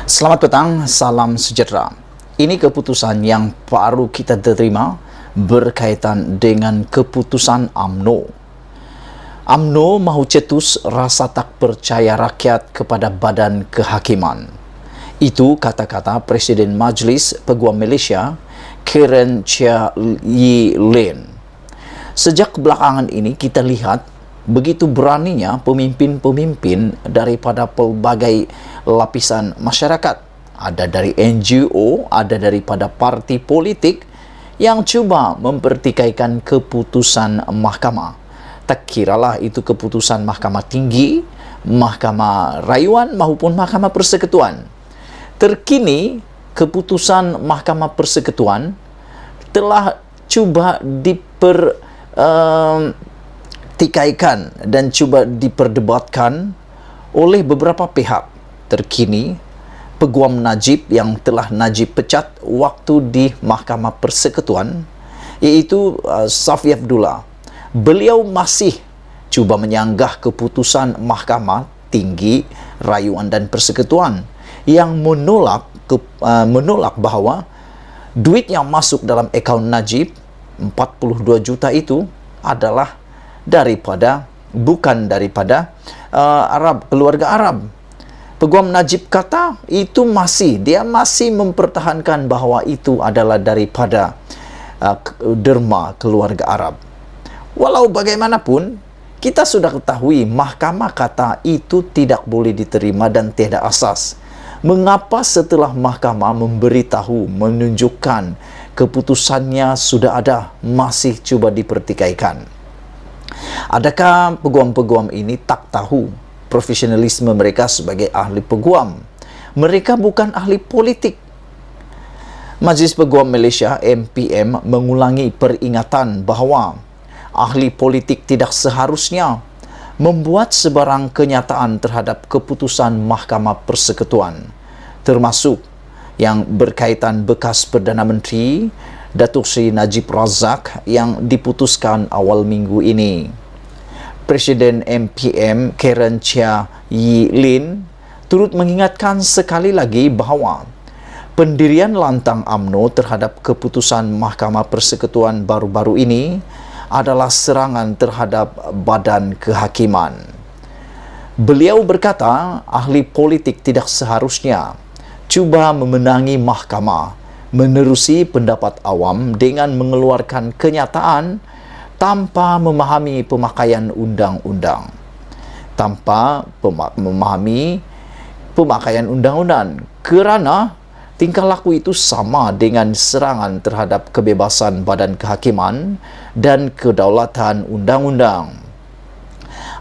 Selamat petang, salam sejahtera. Ini keputusan yang baru kita terima berkaitan dengan keputusan UMNO. UMNO mahu cetus rasa tak percaya rakyat kepada Badan Kehakiman. Itu kata-kata Presiden Majlis Peguam Malaysia, Karen Chia Yee Leen. Sejak belakangan ini kita lihat begitu beraninya pemimpin-pemimpin daripada pelbagai lapisan masyarakat. Ada dari NGO, ada daripada parti politik yang cuba mempertikaikan keputusan mahkamah. Tak kiralah itu keputusan Mahkamah Tinggi, Mahkamah Rayuan maupun Mahkamah Persekutuan. Terkini, keputusan Mahkamah Persekutuan telah cuba dipertikaikan dan cuba diperdebatkan oleh beberapa pihak. Terkini, Peguam Najib yang telah Najib pecat waktu di Mahkamah Persekutuan, iaitu Safi Abdullah. Beliau masih cuba menyanggah keputusan Mahkamah Tinggi, Rayuan dan Persekutuan yang menolak bahawa duit yang masuk dalam akaun Najib 42 juta itu adalah bukan daripada keluarga Arab. Peguam Najib kata dia masih mempertahankan bahawa itu adalah daripada derma keluarga Arab. Walau bagaimanapun, kita sudah ketahui mahkamah kata itu tidak boleh diterima dan tiada asas. Mengapa setelah mahkamah memberitahu, menunjukkan keputusannya sudah ada, masih cuba dipertikaikan? Adakah peguam-peguam ini tak tahu profesionalisme mereka sebagai ahli peguam? Mereka bukan ahli politik. Majlis Peguam Malaysia MPM mengulangi peringatan bahawa ahli politik tidak seharusnya membuat sebarang kenyataan terhadap keputusan Mahkamah Persekutuan, termasuk yang berkaitan bekas Perdana Menteri Datuk Seri Najib Razak yang diputuskan awal minggu ini. Presiden MPM Karen Chia Yee Leen turut mengingatkan sekali lagi bahawa pendirian lantang UMNO terhadap keputusan Mahkamah Persekutuan baru-baru ini adalah serangan terhadap Badan Kehakiman. Beliau berkata, ahli politik tidak seharusnya cuba memenangi mahkamah, menerusi pendapat awam dengan mengeluarkan kenyataan tanpa memahami pemakaian undang-undang. Kerana tingkah laku itu sama dengan serangan terhadap kebebasan Badan Kehakiman dan kedaulatan undang-undang.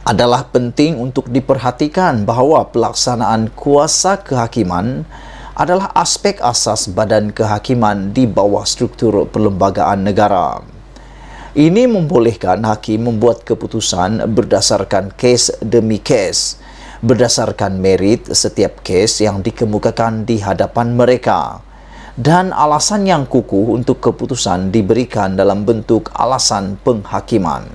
Adalah penting untuk diperhatikan bahawa pelaksanaan kuasa kehakiman adalah aspek asas Badan Kehakiman di bawah struktur perlembagaan negara. Ini membolehkan hakim membuat keputusan berdasarkan kes demi kes, berdasarkan merit setiap kes yang dikemukakan di hadapan mereka, dan alasan yang kukuh untuk keputusan diberikan dalam bentuk alasan penghakiman.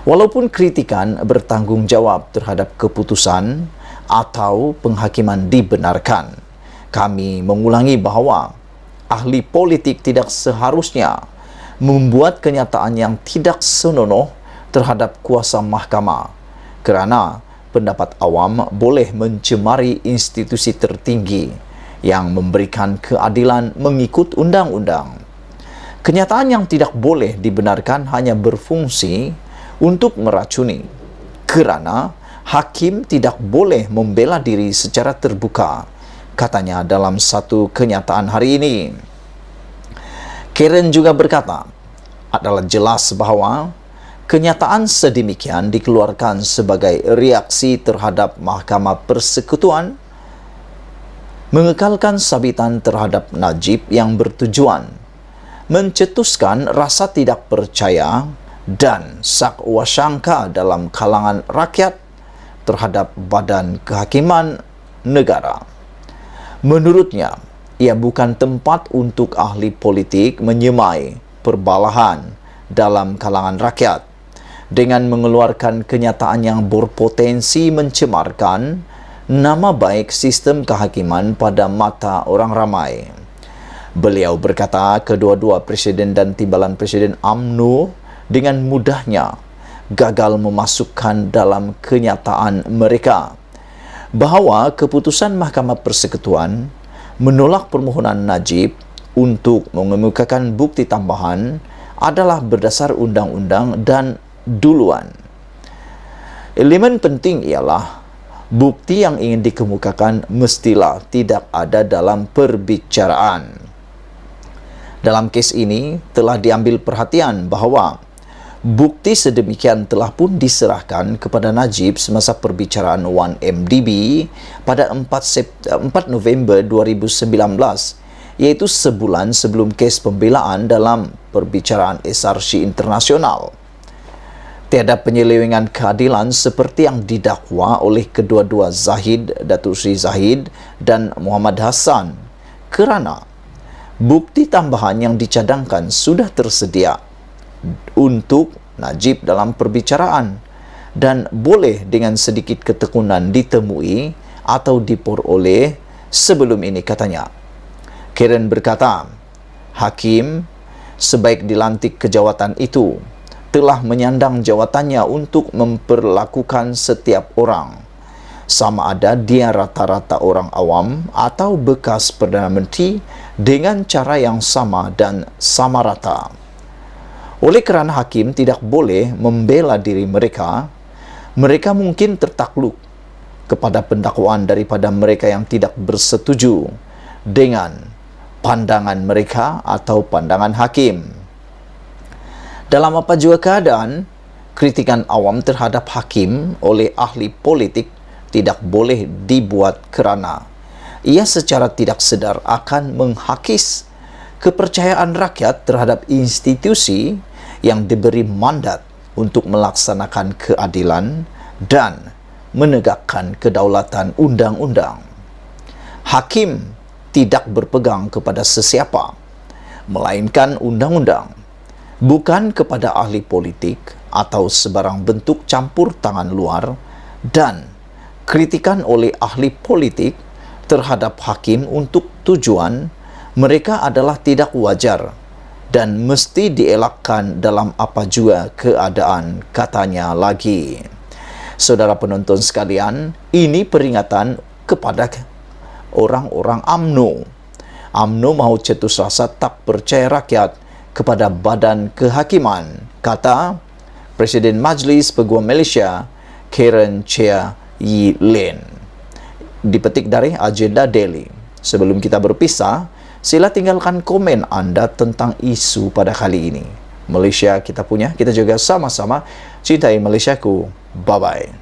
Walaupun kritikan bertanggungjawab terhadap keputusan atau penghakiman dibenarkan, kami mengulangi bahawa ahli politik tidak seharusnya membuat kenyataan yang tidak senonoh terhadap kuasa mahkamah, kerana pendapat awam boleh mencemari institusi tertinggi yang memberikan keadilan mengikut undang-undang. Kenyataan yang tidak boleh dibenarkan hanya berfungsi untuk meracuni, kerana hakim tidak boleh membela diri secara terbuka, katanya dalam satu kenyataan hari ini. Karen juga berkata, adalah jelas bahawa kenyataan sedemikian dikeluarkan sebagai reaksi terhadap Mahkamah Persekutuan mengekalkan sabitan terhadap Najib yang bertujuan mencetuskan rasa tidak percaya dan sakwa sangka dalam kalangan rakyat terhadap Badan Kehakiman negara. Menurutnya, ia bukan tempat untuk ahli politik menyemai perbalahan dalam kalangan rakyat dengan mengeluarkan kenyataan yang berpotensi mencemarkan nama baik sistem kehakiman pada mata orang ramai. Beliau berkata kedua-dua presiden dan timbalan presiden UMNO dengan mudahnya gagal memasukkan dalam kenyataan mereka bahawa keputusan Mahkamah Persekutuan menolak permohonan Najib untuk mengemukakan bukti tambahan adalah berdasar undang-undang dan duluan. Elemen penting ialah bukti yang ingin dikemukakan mestilah tidak ada dalam perbicaraan. Dalam kes ini telah diambil perhatian bahawa bukti sedemikian telah pun diserahkan kepada Najib semasa perbicaraan 1MDB pada 4 November 2019, iaitu sebulan sebelum kes pembelaan dalam perbicaraan SRC internasional. Tiada penyelewengan keadilan seperti yang didakwa oleh kedua-dua Zahid, Datuk Seri Zahid dan Muhammad Hassan, kerana bukti tambahan yang dicadangkan sudah tersedia untuk Najib dalam perbicaraan dan boleh dengan sedikit ketekunan ditemui atau diperoleh sebelum ini, katanya. Karen berkata, Hakim sebaik dilantik ke jawatan itu telah menyandang jawatannya untuk memperlakukan setiap orang, sama ada dia rata-rata orang awam atau bekas Perdana Menteri, dengan cara yang sama dan sama rata. Oleh kerana Hakim tidak boleh membela diri mereka, mereka mungkin tertakluk kepada pendakwaan daripada mereka yang tidak bersetuju dengan pandangan mereka atau pandangan Hakim. Dalam apa jua keadaan, kritikan awam terhadap Hakim oleh ahli politik tidak boleh dibuat kerana ia secara tidak sedar akan menghakis kepercayaan rakyat terhadap institusi yang diberi mandat untuk melaksanakan keadilan dan menegakkan kedaulatan undang-undang. Hakim tidak berpegang kepada sesiapa, melainkan undang-undang, bukan kepada ahli politik atau sebarang bentuk campur tangan luar, dan kritikan oleh ahli politik terhadap Hakim untuk tujuan mereka adalah tidak wajar dan mesti dielakkan dalam apa jua keadaan, katanya lagi. Saudara penonton sekalian, ini peringatan kepada orang-orang UMNO. UMNO mahu cetus rasa tak percaya rakyat kepada badan kehakiman, kata Presiden Majlis Peguam Malaysia, Karen Chia Yi Lin. Dipetik dari Agenda Daily. Sebelum kita berpisah, sila tinggalkan komen anda tentang isu pada kali ini. Malaysia kita punya, kita juga sama-sama cintai Malaysiaku. Bye-bye.